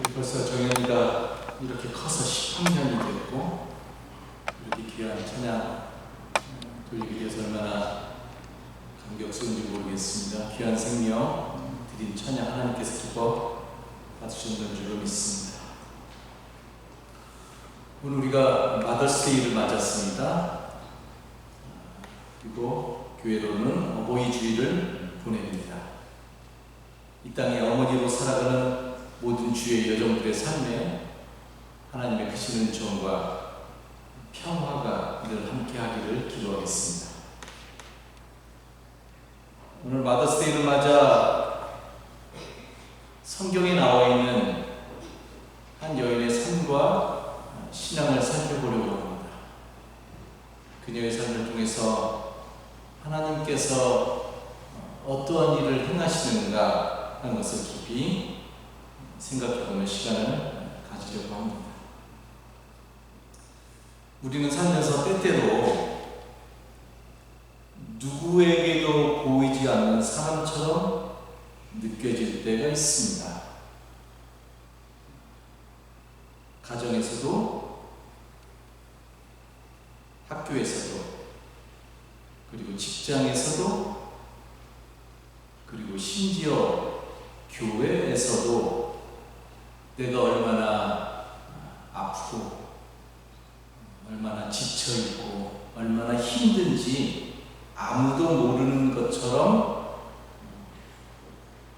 벌써 정연이가 이렇게 커서 10학년이 됐고 이렇게 귀한 찬양 돌리기 위해서 얼마나 감격스러운지 모르겠습니다. 귀한 생명 드린 찬양 하나님께서 기뻐 받으셨는 줄로 믿습니다. 오늘 우리가 마더스데이를 맞았습니다. 그리고 교회로는 어버이 주일을 보냅니다. 이 땅에 어머니로 살아가는 모든 주의 여정들의 삶에 하나님의 크신 은총과 평화가 늘 함께하기를 기도하겠습니다. 오늘 마더스데이를 맞아 성경에 나와 있는 한 여인의 삶과 신앙을 살펴보려고 합니다. 그녀의 삶을 통해서 하나님께서 어떠한 일을 행하시는가 하는 것을 깊이 생각해보는 시간을 가지려고 합니다. 우리는 살면서 때때로 누구에게도 보이지 않는 사람처럼 느껴질 때가 있습니다. 가정에서도, 학교에서도, 그리고 직장에서도, 그리고 심지어 교회에서도 내가 얼마나 아프고 얼마나 지쳐있고 얼마나 힘든지 아무도 모르는 것처럼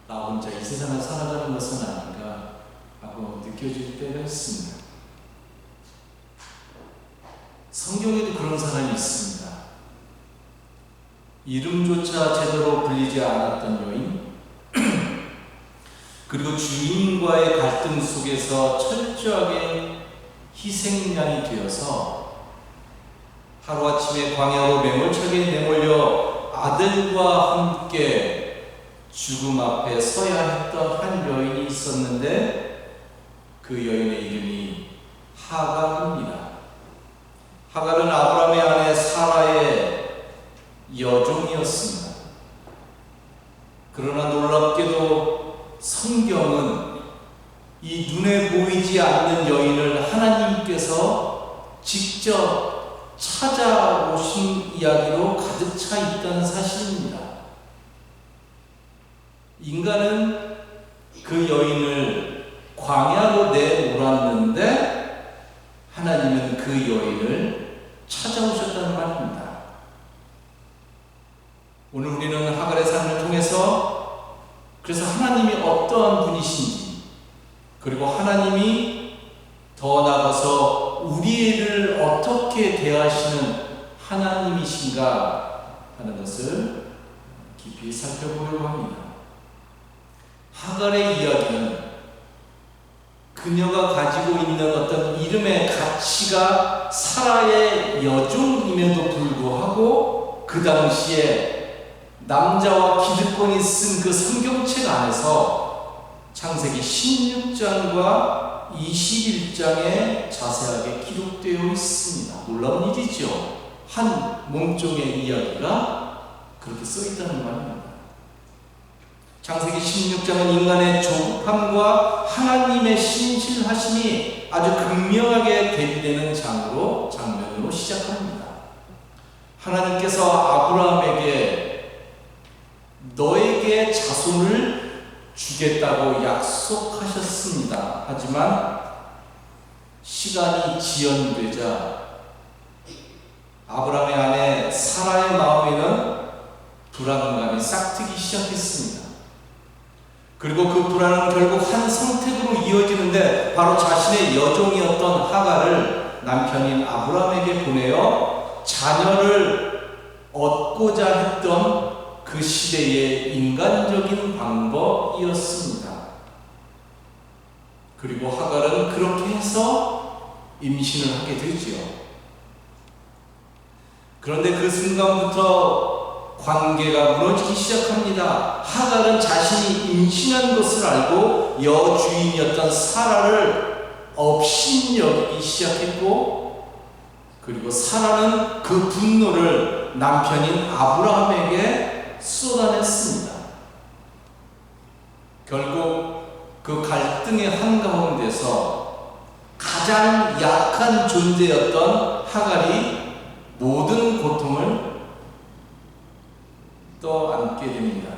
나 혼자 이 세상을 살아가는 것은 아닌가 하고 느껴질 때가 있습니다. 성경에도 그런 사람이 있습니다. 이름조차 제대로 불리지 않았던 여인, 그리고 주인과의 갈등 속에서 철저하게 희생양이 되어서 하루아침에 광야로 매몰차게 내몰려 아들과 함께 죽음 앞에 서야 했던 한 여인이 있었는데 그 여인의 이름이 하갈입니다. 하갈은 아브라함의 아내 사라의 여종이었습니다. 그러나 놀랍게도 성경은 이 눈에 보이지 않는 여인을 하나님께서 직접 찾아오신 이야기로 가득 차 있다는 사실입니다. 인간은 그 여인을 광야로 내몰았는데 하나님은 그 여인을 찾아오셨다는 말입니다. 오늘 우리는 하갈의 삶을 통해서 그래서 하나님이 어떠한 분이신지, 그리고 하나님이 더 나아가서 우리를 어떻게 대하시는 하나님이신가 하는 것을 깊이 살펴보려고 합니다. 하갈의 이야기는 그녀가 가지고 있는 어떤 이름의 가치가 사라의 여종임에도 불구하고 그 당시에 남자와 기득권이 쓴 그 성경책 안에서 창세기 16장과 21장에 자세하게 기록되어 있습니다. 놀라운 일이죠. 한 몸종의 이야기가 그렇게 써있다는 말입니다. 창세기 16장은 인간의 조급함과 하나님의 신실하심이 아주 극명하게 대비되는 장면으로 시작합니다. 하나님께서 아브라함에게 너에게 자손을 주겠다고 약속하셨습니다. 하지만 시간이 지연되자 아브라함의 아내 사라의 마음에는 불안감이 싹트기 시작했습니다. 그리고 그 불안은 결국 한 선택으로 이어지는데 바로 자신의 여종이었던 하갈을 남편인 아브라함에게 보내어 자녀를 얻고자 했던 그 시대의 인간적인 방법이었습니다. 그리고 하갈은 그렇게 해서 임신을 하게 되지요. 그런데 그 순간부터 관계가 무너지기 시작합니다. 하갈은 자신이 임신한 것을 알고 여주인이었던 사라를 업신여기기 시작했고, 그리고 사라는 그 분노를 남편인 아브라함에게 쏟아냈습니다. 결국 그 갈등의 한가운데서 가장 약한 존재였던 하갈이 모든 고통을 떠안게 됩니다.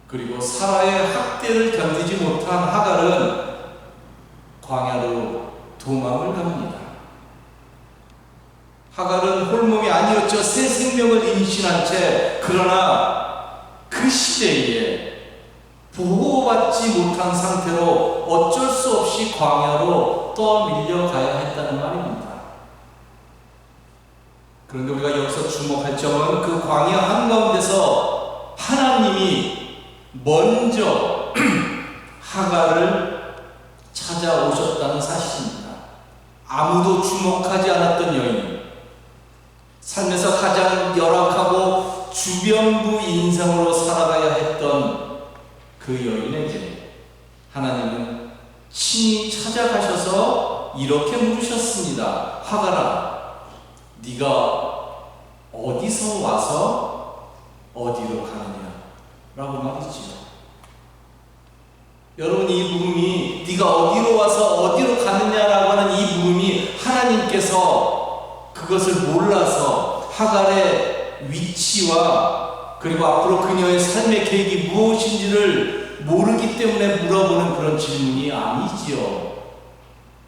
그리고 사라의 학대를 견디지 못한 하갈은 광야로 도망을 갑니다. 하갈은 홀몸이 아니었죠. 새 생명을 임신한 채. 그러나 그 시대에 보호받지 못한 상태로 어쩔 수 없이 광야로 떠밀려가야 했다는 말입니다. 그런데 우리가 여기서 주목할 점은 그 광야 한가운데서 하나님이 먼저 하갈을 찾아오셨다는 사실입니다. 아무도 주목하지 않았던 여인, 삶에서 가장 열악하고 주변부 인상으로 살아가야 했던 그 여인에게 하나님은 친히 찾아가셔서 이렇게 물으셨습니다. 하갈아, 네가 어디서 와서 어디로 가느냐? 라고 말이지요. 여러분, 이 물음이 네가 어디로 와서 어디로 가느냐라고 하는 이 물음이 하나님께서 그것을 몰라서 하갈의 위치와 그리고 앞으로 그녀의 삶의 계획이 무엇인지를 모르기 때문에 물어보는 그런 질문이 아니지요.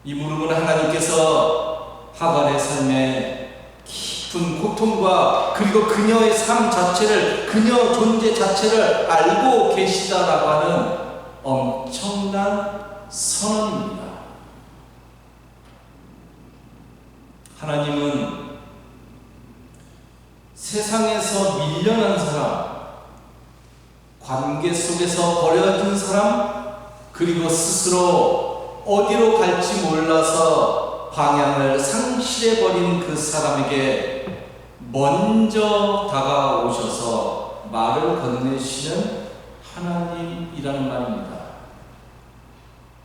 이 물음은 하나님께서 하갈의 삶에 깊은 고통과 그리고 그녀의 삶 자체를, 그녀 존재 자체를 알고 계시다라고 하는 엄청난 선언입니다. 하나님은 세상에서 밀려난 사람, 관계 속에서 버려진 사람, 그리고 스스로 어디로 갈지 몰라서 방향을 상실해버린 그 사람에게 먼저 다가오셔서 말을 건네시는 하나님이라는 말입니다.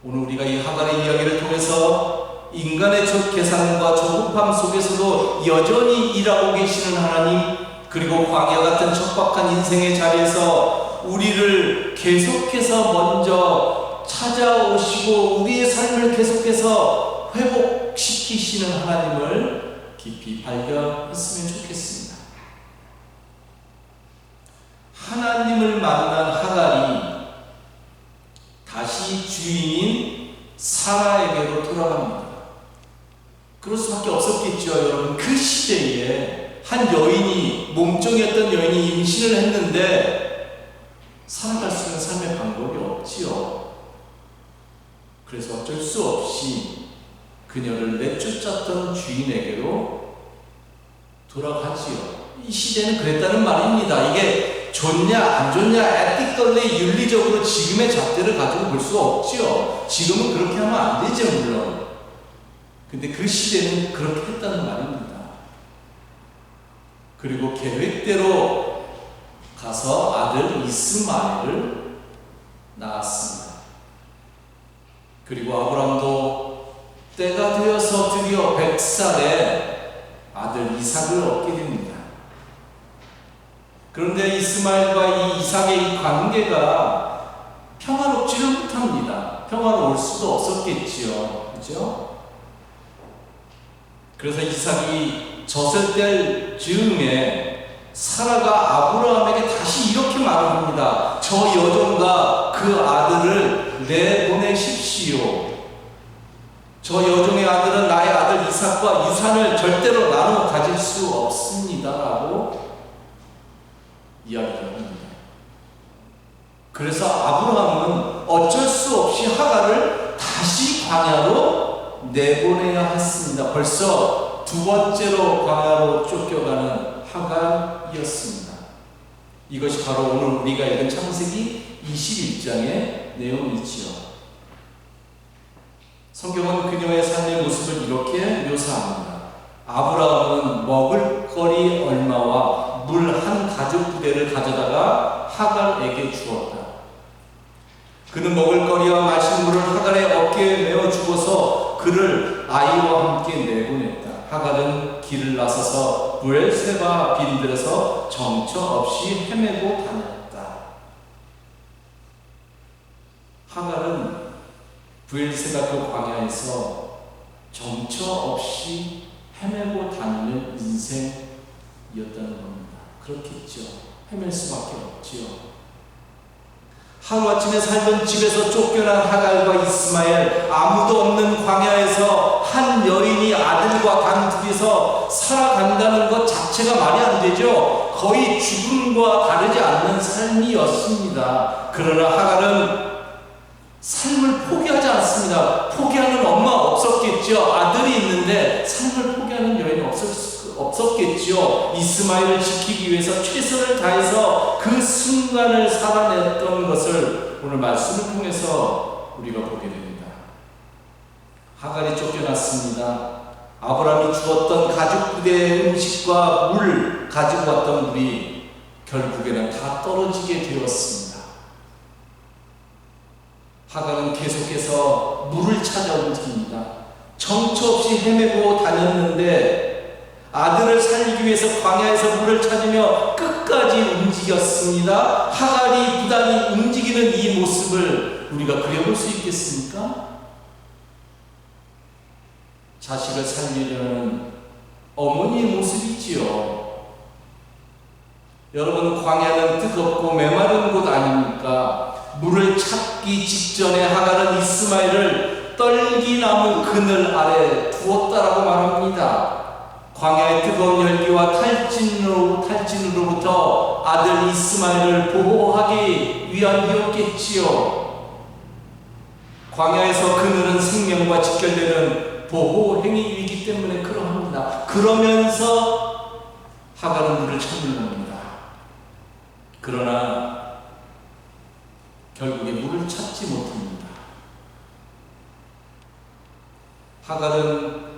오늘 우리가 이 하갈의 이야기를 통해서 인간의 계산과 조급함 속에서도 여전히 일하고 계시는 하나님, 그리고 광야 같은 척박한 인생의 자리에서 우리를 계속해서 먼저 찾아오시고 우리의 삶을 계속해서 회복시키시는 하나님을 깊이 발견했으면 좋겠습니다. 하나님을 만난 하갈이 다시 주인인 사라에게로 돌아갑니다. 그럴 수밖에 없었겠죠, 여러분. 그 시대에 한 여인이, 몸종이었던 여인이 임신을 했는데 살아갈 수 있는 삶의 방법이 없지요. 그래서 어쩔 수 없이 그녀를 내쫓았던 주인에게로 돌아가지요. 이 시대는 그랬다는 말입니다. 이게 좋냐 안 좋냐 에티컬리 윤리적으로 지금의 잣대를 가지고 볼 수 없지요. 지금은 그렇게 하면 안 되죠, 물론. 근데 그 시대는 그렇게 했다는 말입니다. 그리고 계획대로 가서 아들 이스마엘을 낳았습니다. 그리고 아브람도 때가 되어서 드디어 100살에 아들 이삭을 얻게 됩니다. 그런데 이스마엘과 이 이삭의 이 관계가 평화롭지를 못합니다. 평화로울 수도 없었겠지요. 그죠? 그래서 이삭이 젖을 뗄 즈음에 사라가 아브라함에게 다시 이렇게 말을 합니다. 저 여종과 그 아들을 내보내십시오. 저 여종의 아들은 나의 아들 이삭과 유산을 절대로 나눠 가질 수 없습니다. 라고 이야기를 합니다. 그래서 아브라함은 어쩔 수 없이 하갈을 다시 광야로 내보내야 했습니다. 벌써 두 번째로 광야로 쫓겨가는 하갈이었습니다. 이것이 바로 오늘 우리가 읽은 창세기 21장의 내용이지요. 성경은 그녀의 삶의 모습을 이렇게 묘사합니다. 아브라함은 먹을거리 얼마와 물 한 가죽 부대를 가져다가 하갈에게 주었다. 그는 먹을거리와 마실 물을 하갈의 어깨에 메어 주고서 그를 아이와 함께 내보냈다. 하갈은 길을 나서서 브엘세바 빈들에서 정처 없이 헤매고 다녔다. 하갈은 브엘세바 그 광야에서 정처 없이 헤매고 다니는 인생이었다는 겁니다. 그렇겠죠. 헤맬 수밖에 없지요. 하루아침에 살던 집에서 쫓겨난 하갈과 이스마엘, 아무도 없는 광야에서 한 여인이 아들과 단 둘이서 살아간다는 것 자체가 말이 안 되죠. 거의 죽음과 다르지 않는 삶이었습니다. 그러나 하갈은 삶을 포기하지 않습니다. 포기하는 엄마 없었겠죠. 아들이 있는데 삶을 포기하는 여인은 없었겠죠. 이스마엘을 지키기 위해서 최선을 다해서 그 순간을 살아냈던 것을 오늘 말씀을 통해서 우리가 보게 됩니다. 하갈이 쫓겨났습니다. 아브라함이 주었던 가죽 부대의 음식과 물 가지고 왔던 물이 결국에는 다 떨어지게 되었습니다. 하갈은 계속해서 물을 찾아 움직입니다. 정처 없이 헤매고 다녔는데 아들을 살리기 위해서 광야에서 물을 찾으며 끝까지 움직였습니다. 하갈이 부단히 움직이는 이 모습을 우리가 그려볼 수 있겠습니까? 자식을 살리려는 어머니의 모습이지요. 여러분, 광야는 뜨겁고 메마른 곳 아닙니까? 물을 찾기 직전에 하갈은 이스마엘을 떨기나무 그늘 아래 두었다라고 말합니다. 광야의 뜨거운 열기와 탈진으로부터 아들 이스마엘을 보호하기 위함이었겠지요. 광야에서 그늘은 생명과 직결되는 보호 행위이기 때문에 그러합니다. 그러면서 하갈은 물을 찾는 겁니다. 그러나 결국에 물을 찾지 못합니다. 하갈은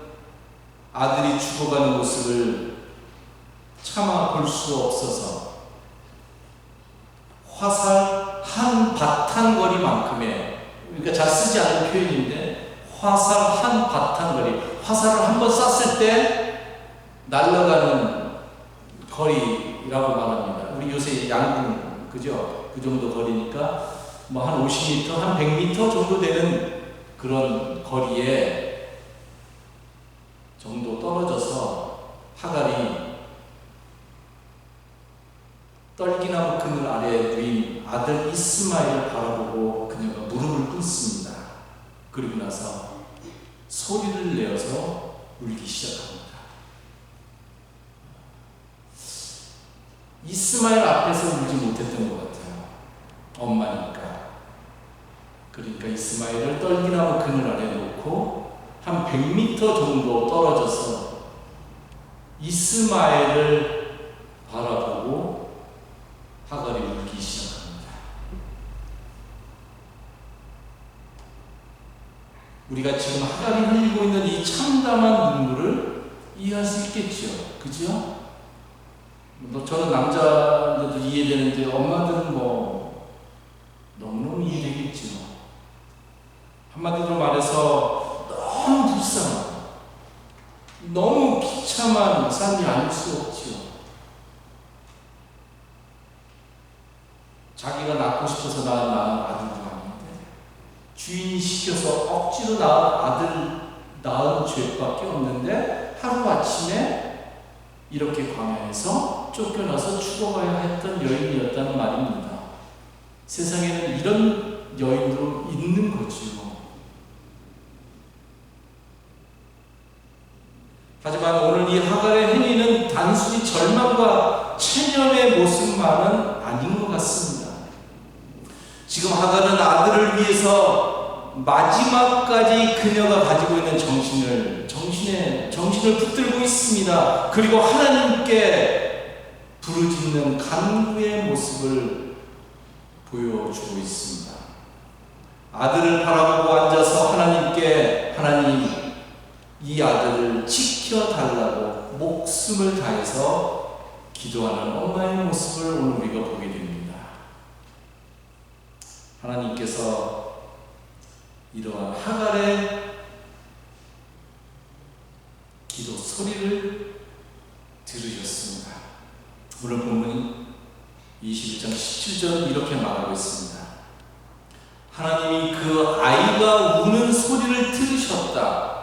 아들이 죽어가는 모습을 차마 볼 수 없어서 화살 한 바탕거리만큼의, 그러니까 잘 쓰지 않는 표현인데 화살 한 바탕거리, 화살을 한번 쐈을 때 날아가는 거리라고 말합니다. 우리 요새 양궁, 그죠? 그 정도 거리니까 뭐 한 50m, 한 100m 정도 되는 그런 거리에 정도 떨어져서 하갈이 떨기나무 그늘 아래에 누인 아들 이스마엘을 바라보고 그녀가 무릎을 꿇습니다. 그리고 나서 소리를 내어서 울기 시작합니다. 이스마엘 앞에서 울지 못했던 것 같아요. 엄마니까. 그러니까 이스마엘을 떨기나무 그늘 아래 놓고 한 100m 정도 떨어져서 이스마엘을 바라보고 하갈이 울기 시작합니다. 우리가 지금 하갈이 흘리고 있는 이 참담한 눈물을 이해할 수 있겠죠. 그죠? 저는 남자들도 이해되는데 엄마들은 뭐 너무너무 이해되겠죠. 한마디로 말해서 너무 불쌍하고 너무 비참한 삶이 아닐 수 없지요. 자기가 낳고 싶어서 낳은 아들도 아닌데 주인이 시켜서 억지로 낳은 아들 낳은 죄밖에 없는데 하루아침에 이렇게 광야에서 쫓겨나서 죽어가야 했던 여인이었다는 말입니다. 세상에는 이런 여인도 있는 거지요. 하지만 오늘 이 하갈의 행위는 단순히 절망과 체념의 모습만은 아닌 것 같습니다. 지금 하갈은 아들을 위해서 마지막까지 그녀가 가지고 있는 정신을 붙들고 있습니다. 그리고 하나님께 부르짖는 간구의 모습을 보여주고 있습니다. 아들을 바라보고 앉아서 하나님께, 하나님, 이 아들을 지켜달라고 목숨을 다해서 기도하는 엄마의 모습을 오늘 우리가 보게 됩니다. 하나님께서 이러한 하갈의 기도 소리를 들으셨습니다. 오늘 본문 21장 17절 이렇게 말하고 있습니다. 하나님이 그 아이가 우는 소리를 들으셨다.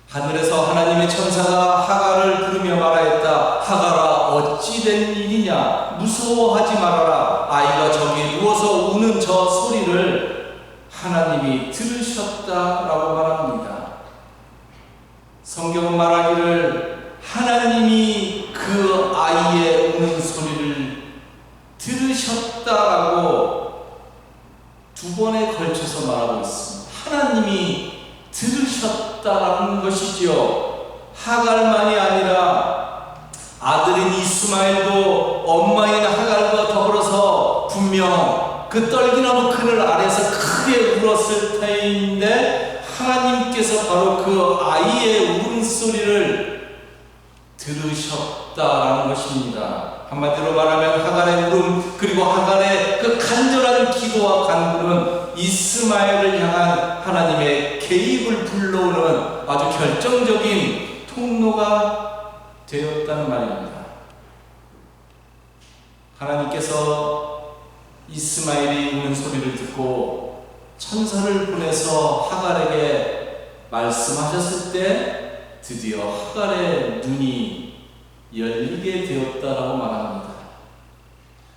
하늘에서 하나님의 천사가 하갈을 부르며 말하였다. 하갈아, 어찌 된 일이냐? 무서워하지 말아라. 아이가 저기에 누워서 우는 저 소리를 하나님이 들으셨다라고 말합니다. 성경은 말하기를 하나님이 그 아이의 우는 소리를 들으셨다라고 두 번에 걸쳐서 말하고 있습니다. 하나님이 들으셨다라는 것이지요. 하갈만이 아니라 아들인 이스마엘도 엄마인 하갈과 더불어서 분명 그 떨기나무 그늘 아래서 크게 울었을 터인데 하나님께서 바로 그 아이의 울음소리를 들으셨다라는 것입니다. 한마디로 말하면 하갈의 울음, 그리고 하갈의 그 간절한 기도와 간구는 이스마엘을 향한 하나님의 개입을 불러오는 아주 결정적인 통로가 되었다는 말입니다. 하나님께서 이스마엘이 우는 소리를 듣고 천사를 보내서 하갈에게 말씀하셨을 때 드디어 하갈의 눈이 열리게 되었다라고 말합니다.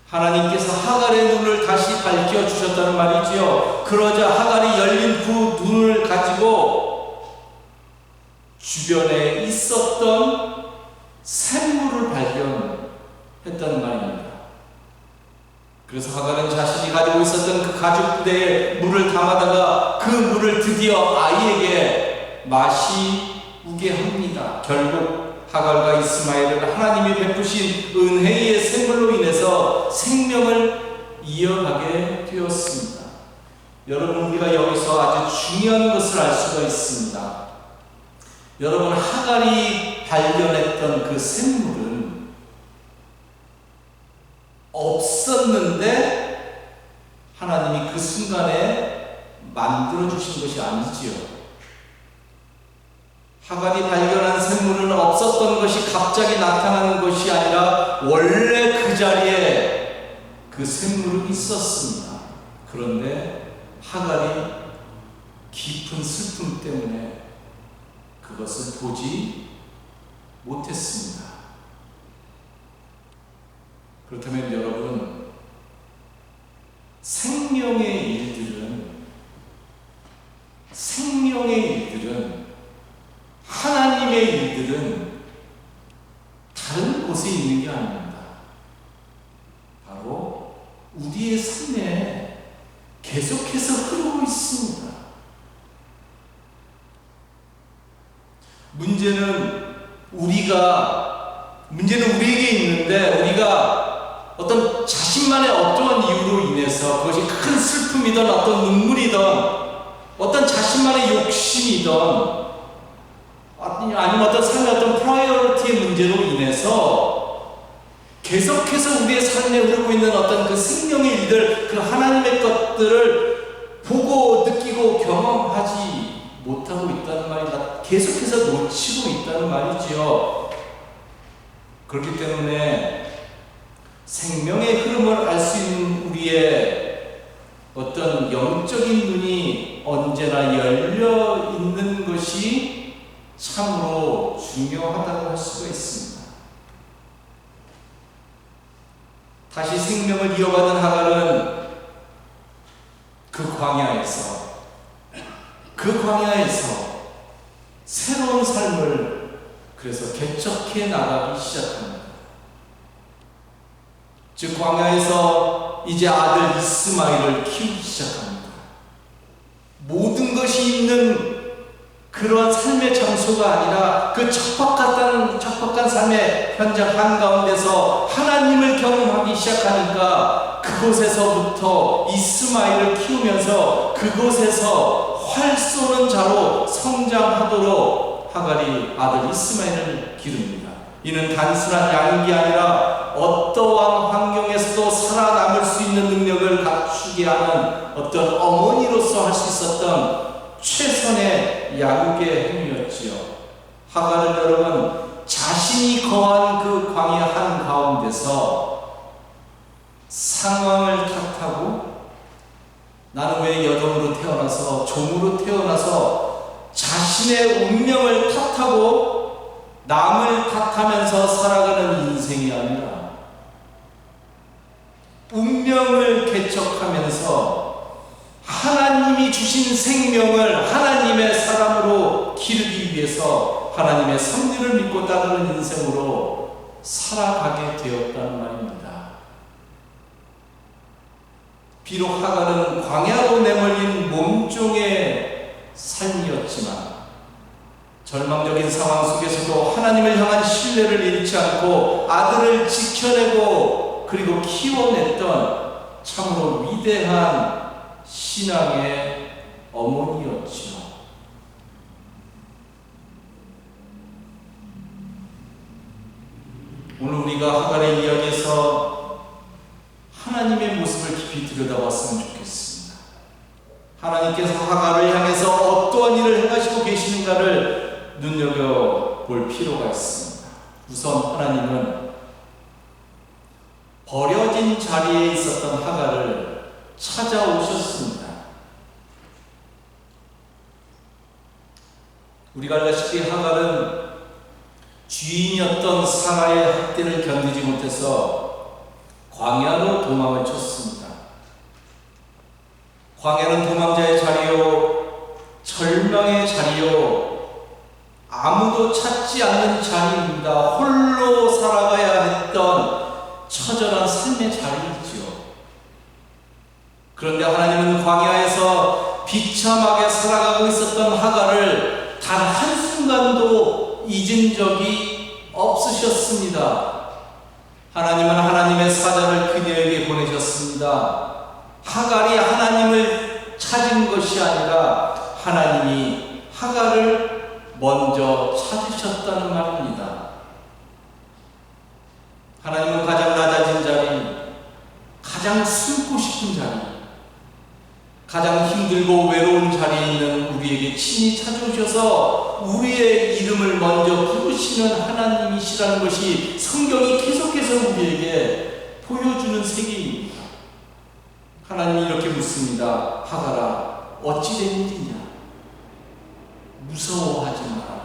하나님께서 하갈의 눈을 다시 밝혀주셨다는 말이지요. 그러자 하갈이 열린 그 눈을 가지고 주변에 있었던 샘물을 발견했다는 말입니다. 그래서 하갈은 자신이 가지고 있었던 그 가죽 부대에 물을 담아다가 그 물을 드디어 아이에게 마시우게 합니다. 결국 하갈과 이스마엘은 하나님이 베푸신 은혜의 샘물로 인해서 생명을 이어가게 되었습니다. 여러분, 우리가 여기서 아주 중요한 것을 알 수가 있습니다. 여러분, 하갈이 발견했던 그 샘물은 없었는데 하나님이 그 순간에 만들어주신 것이 아니지요. 하갈이 발견한 샘물은 없었던 것이 갑자기 나타나는 것이 아니라 원래 그 자리에 그 샘물은 있었습니다. 그런데 하갈이 깊은 슬픔 때문에 그것을 보지 못했습니다. 그렇다면 여러분, 생명의 일들은 하나님의 일들은 다른 곳에 있는 게 아닙니다. 바로 우리의 삶에 계속해서 흐르고 있습니다. 문제는 우리에게 있는데 우리가 어떤 자신만의 어떠한 이유로 인해서 그것이 큰 슬픔이든 어떤 눈물이든 어떤 자신만의 욕심이든 아니면 어떤 삶의 어떤 프라이어리티의 문제로 인해서 계속해서 우리의 삶에 흐르고 있는 어떤 그 생명의 일들, 그 하나님의 것들을 보고 느끼고 경험하지 못하고 있다는 말이다. 계속해서 놓치고 있다는 말이지요. 그렇기 때문에 생명의 흐름을 알 수 있는 우리의 어떤 영적인 눈이 언제나 열려 있는 것이 참으로 중요하다고 할 수가 있습니다. 다시 생명을 이어받은 하갈은 그 광야에서 새로운 삶을 그래서 개척해 나가기 시작합니다. 즉 광야에서 이제 아들 이스마엘을 키우기 시작합니다. 모든 것이 있는 그러한 삶의 장소가 아니라 그 척박한 삶의 현장 한가운데서 하나님을 경험하기 시작하니까 그곳에서부터 이스마엘을 키우면서 그곳에서 활 쏘는 자로 성장하도록 하갈이 아들 이스마엘을 기릅니다. 이는 단순한 양육이 아니라 어떠한 환경에서도 살아남을 수 있는 능력을 갖추게 하는 어떤 어머니로서 할 수 있었던 최선의 양육의 행위였지요. 하갈은 여러분 자신이 거한 그 광야 한가운데서 상황을 탓하고 나는 왜 여종으로 태어나서 종으로 태어나서 자신의 운명을 탓하고 남을 탓하면서 살아가는 인생이 아니라 운명을 개척하면서 하나님이 주신 생명을 하나님의 사람으로 기르기 위해서 하나님의 섭리를 믿고 따르는 인생으로 살아가게 되었다는 말입니다. 비록 하갈은 광야로 내몰린 몸종의 삶이었지만 절망적인 상황 속에서도 하나님을 향한 신뢰를 잃지 않고 아들을 지켜내고 그리고 키워냈던 참으로 위대한 신앙의 어머니였지요. 오늘 우리가 하갈의 이야기에서 하나님의 모습을 깊이 들여다봤으면 좋겠습니다. 하나님께서 하갈을 향해서 어떠한 일을 행하시고 계시는가를 눈여겨볼 필요가 있습니다. 우선 하나님은 버려진 자리에 있었던 하갈을 찾아오셨습니다. 우리가 알다시피 하갈은 주인이었던 사라의 학대를 견디지 못해서 광야로 도망을 쳤습니다. 광야는 도망자의 자리요, 절망의 자리요, 아무도 찾지 않는 자리입니다. 홀로 살아가야 했던 처절한 삶의 자리이지요. 그런데 하나님은 광야에서 비참하게 살아가고 있었던 하갈을 단 한순간도 잊은 적이 없으셨습니다. 하나님은 하나님의 사자를 그녀에게 보내셨습니다. 하갈이 하나님을 찾은 것이 아니라 하나님이 하갈을 먼저 찾으셨다는 말입니다. 하나님은 가장 낮아진 자리, 가장 숨고 싶은 자리, 가장 힘들고 외로운 자리에 있는 우리에게 친히 찾아오셔서 우리의 이름을 먼저 부르시는 하나님이시라는 것이 성경이 계속해서 우리에게 보여주는 세계입니다. 하나님이 이렇게 묻습니다. 하갈아, 어찌 된 일이냐? 무서워하지 말아라.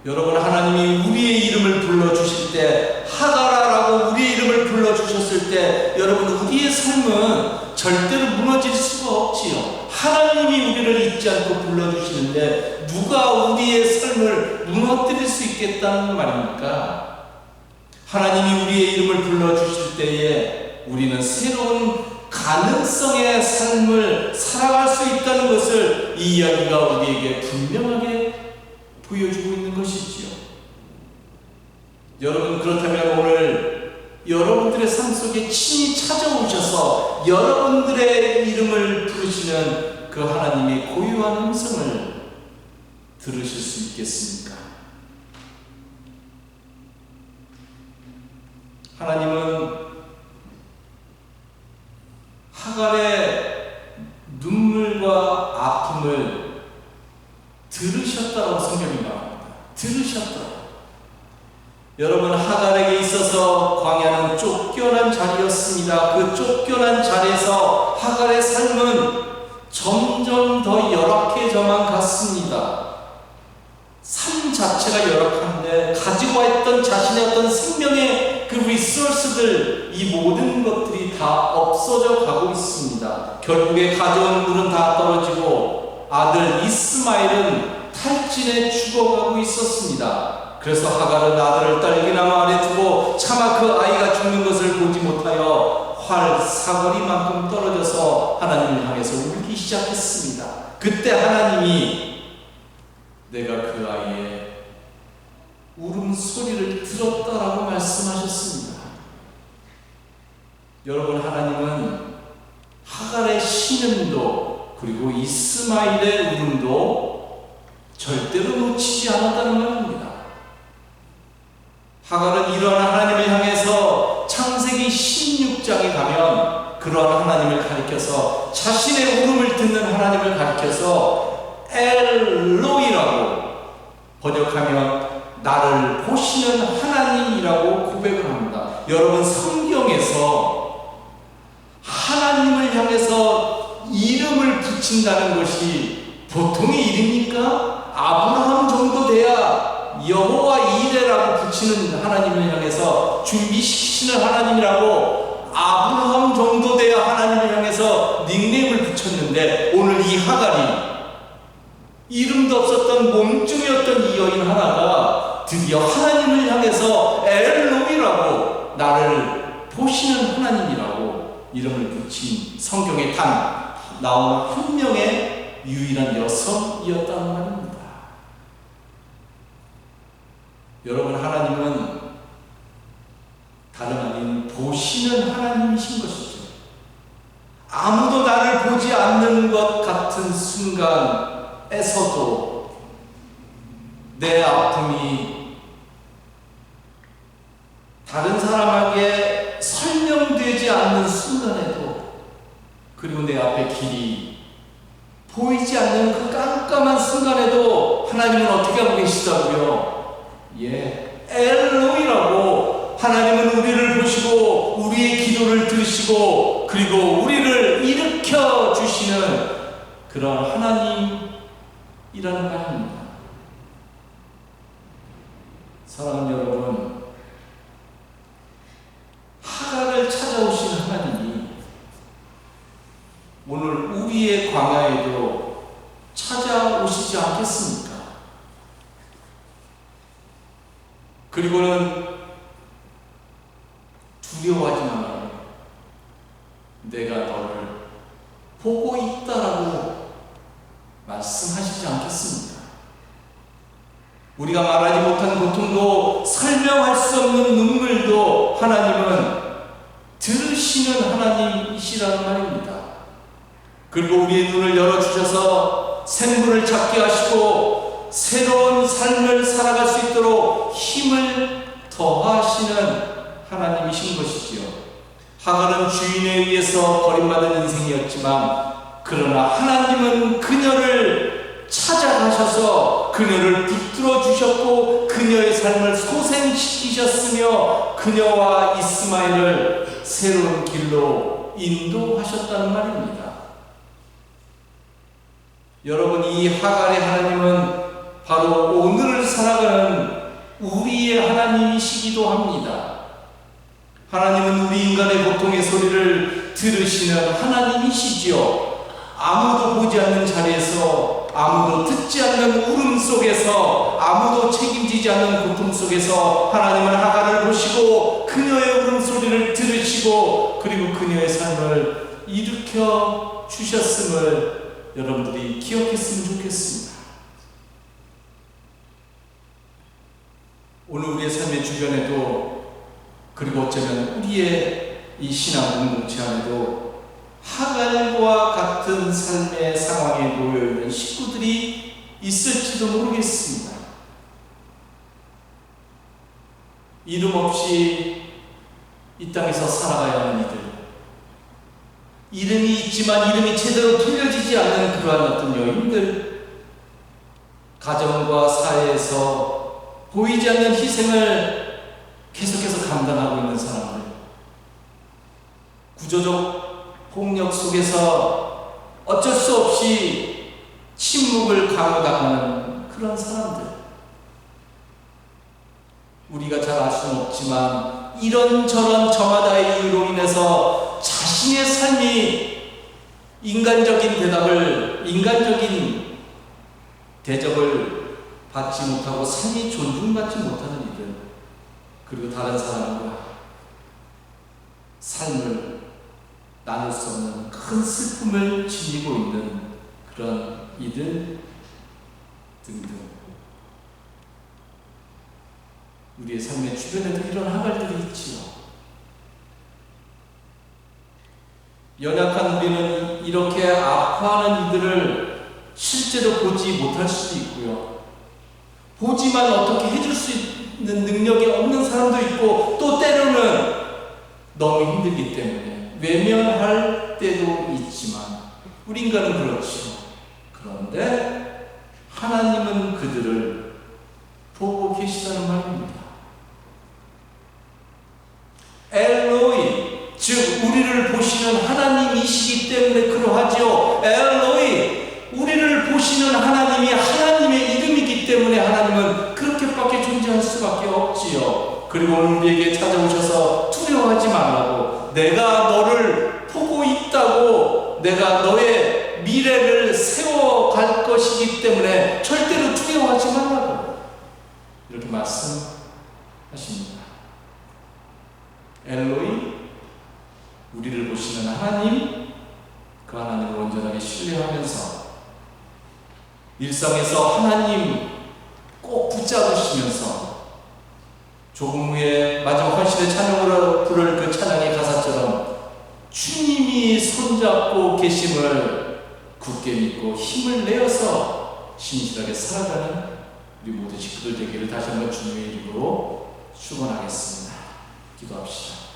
여러분, 하나님이 우리의 이름을 불러주실 때, 하갈아라고 우리의 이름을 불러주셨을 때, 여러분, 우리의 삶은 절대로 무너질 수가 없지요. 하나님이 우리를 잊지 않고 불러주시는데 누가 우리의 삶을 무너뜨릴 수 있겠다는 말입니까? 하나님이 우리의 이름을 불러주실 때에 우리는 새로운 가능성의 삶을 살아갈 수 있다는 것을 이 이야기가 우리에게 분명하게 보여주고 있는 것이지요. 여러분, 그렇다면 오늘 여러분들의 삶 속에 친히 찾아오셔서 여러분들의 이름을 부르시는 그 하나님의 고유한 음성을 들으실 수 있겠습니까? 하나님은 하갈의 눈물과 아픔을 들으셨다고 성경이 말합니다. 들으셨다. 여러분, 하갈에게 있어서 광야는 쫓겨난 자리였습니다. 그 쫓겨난 자리에서 하갈의 삶은 점점 더 열악해져만 갔습니다. 삶 자체가 열악한데 가지고 있던 자신의 어떤 생명의 그 리소스들, 이 모든 것들이 다 없어져 가고 있습니다. 결국에 가져온 물은 다 떨어지고 아들 이스마엘은 탈진해 죽어가고 있었습니다. 그래서 하갈은 아들을 딸기나무 아래 두고 차마 그 아이가 죽는 것을 보지 못하여 활 사거리만큼 떨어져서 하나님을 향해서 울기 시작했습니다. 그때 하나님이 내가 그 아이의 울음소리를 들었다라고 말씀하셨습니다. 여러분, 하나님은 하갈의 신음도 그리고 이스마엘의 울음도 절대로 놓치지 않았다는 말입니다. 하갈은 이러한 하나님을 향해서 창세기 16장에 가면 그러한 하나님을 가리켜서 자신의 울음을 듣는 하나님을 가리켜서 엘로이라고 번역하면 나를 보시는 하나님이라고 고백을 합니다. 여러분, 성경에서 보신다는 것이 보통의 일입니까? 아브라함 정도 돼야 여호와 이레라고 붙이는 하나님을 향해서 준비시키시는 하나님이라고 아브라함 정도 돼야 하나님을 향해서 닉네임을 붙였는데, 오늘 이 하갈이 이름도 없었던 몸종이었던 이 여인 하나가 드디어 하나님을 향해서 엘로이라고, 나를 보시는 하나님이라고 이름을 붙인 성경에 단 나오는 한 명의 유일한 여성이었다는 말입니다. 여러분, 하나님은 다름 아닌 보시는 하나님이신 것이죠. 아무도 나를 보지 않는 것 같은 순간에서도 내 아픔이 다른 사람에게 설명되지 않는 순간에도, 그리고 내 앞에 길이 보이지 않는 그 깜깜한 순간에도 하나님은 어떻게 하고 계시다고요? 엘로이라고, 하나님은 우리를 보시고 우리의 기도를 들으시고 그리고 우리를 일으켜 주시는 그런 하나님이라는 말입니다. 사랑하는 여러분, 하갈을 찾아오신 하나님이 오늘 우리의 광야에도 찾아오시지 않겠습니까? 그리고는 두려워하지 마라, 내가 너를 보고 있다라고 말씀하시지 않겠습니까? 우리가 말하지 못한 고통도, 설명할 수 없는 눈물도 하나님은 들으시는 하나님이시라는 말입니다. 그리고 우리의 눈을 열어주셔서 생물을 찾게 하시고 새로운 삶을 살아갈 수 있도록 힘을 더하시는 하나님이신 것이지요. 하갈은 주인에 의해서 버림받은 인생이었지만, 그러나 하나님은 그녀를 찾아가셔서 그녀를 붙들어 주셨고 그녀의 삶을 소생시키셨으며 그녀와 이스마엘을 새로운 길로 인도하셨다는 말입니다. 여러분, 이 하갈의 하나님은 바로 오늘을 살아가는 우리의 하나님이시기도 합니다. 하나님은 우리 인간의 고통의 소리를 들으시는 하나님이시지요. 아무도 보지 않는 자리에서, 아무도 듣지 않는 울음 속에서, 아무도 책임지지 않는 고통 속에서 하나님은 하갈을 보시고 그녀의 울음소리를 들으시고 그리고 그녀의 삶을 일으켜 주셨음을 여러분들이 기억했으면 좋겠습니다. 오늘 우리의 삶의 주변에도, 그리고 어쩌면 우리의 이 신앙 공동체 안에도 하갈과 같은 삶의 상황에 놓여있는 식구들이 있을지도 모르겠습니다. 이름 없이 이 땅에서 살아가야 하는 이들, 이름이 있지만 이름이 제대로 풀려지지 않는 그러한 어떤 여인들, 가정과 사회에서 보이지 않는 희생을 계속해서 감당하고 있는 사람들, 구조적 폭력 속에서 어쩔 수 없이 침묵을 강요당하는 그런 사람들, 우리가 잘 알 수는 없지만 이런저런 저마다의 이유로 인해서 자신의 삶이 인간적인 대접을 받지 못하고 삶이 존중받지 못하는 이들, 그리고 다른 사람과 삶을 나눌 수 없는 큰 슬픔을 지니고 있는 그런 이들 등등, 우리의 삶의 주변에도 이런 하갈들이 있지요. 연약한 우리는 이렇게 아파하는 이들을 실제로 보지 못할 수도 있고요. 보지만 어떻게 해줄 수 있는 능력이 없는 사람도 있고, 또 때로는 너무 힘들기 때문에 외면할 때도 있지만, 우리 인간은 그렇죠. 그런데 하나님은 그들을 보고 계시다는 말입니다. 엘로이, 즉 우리를 보시는 하나님이시기 때문에 그러하죠. 엘로이, 하나님이 하나님의 이름이기 때문에 하나님은 그렇게밖에 존재할 수밖에 없지요. 그리고 오늘 우리에게 찾아오셔서 두려워하지 말라고, 내가 너를 보고 있다고, 내가 너의 미래를 세워갈 것이기 때문에 절대로 두려워하지 말라고 이렇게 말씀하십니다. 엘로이, 우리를 보시는 하나님, 그 하나님을 온전하게 신뢰하면서 일상에서 하나님 꼭 붙잡으시면서 조금 후에 마지막 헌신의 찬양으로 부를 그 찬양의 가사처럼 주님이 손잡고 계심을 굳게 믿고 힘을 내어서 신실하게 살아가는 우리 모든 식구들 되기를 다시 한번 주님의 이름으로 축원하겠습니다. 기도합시다.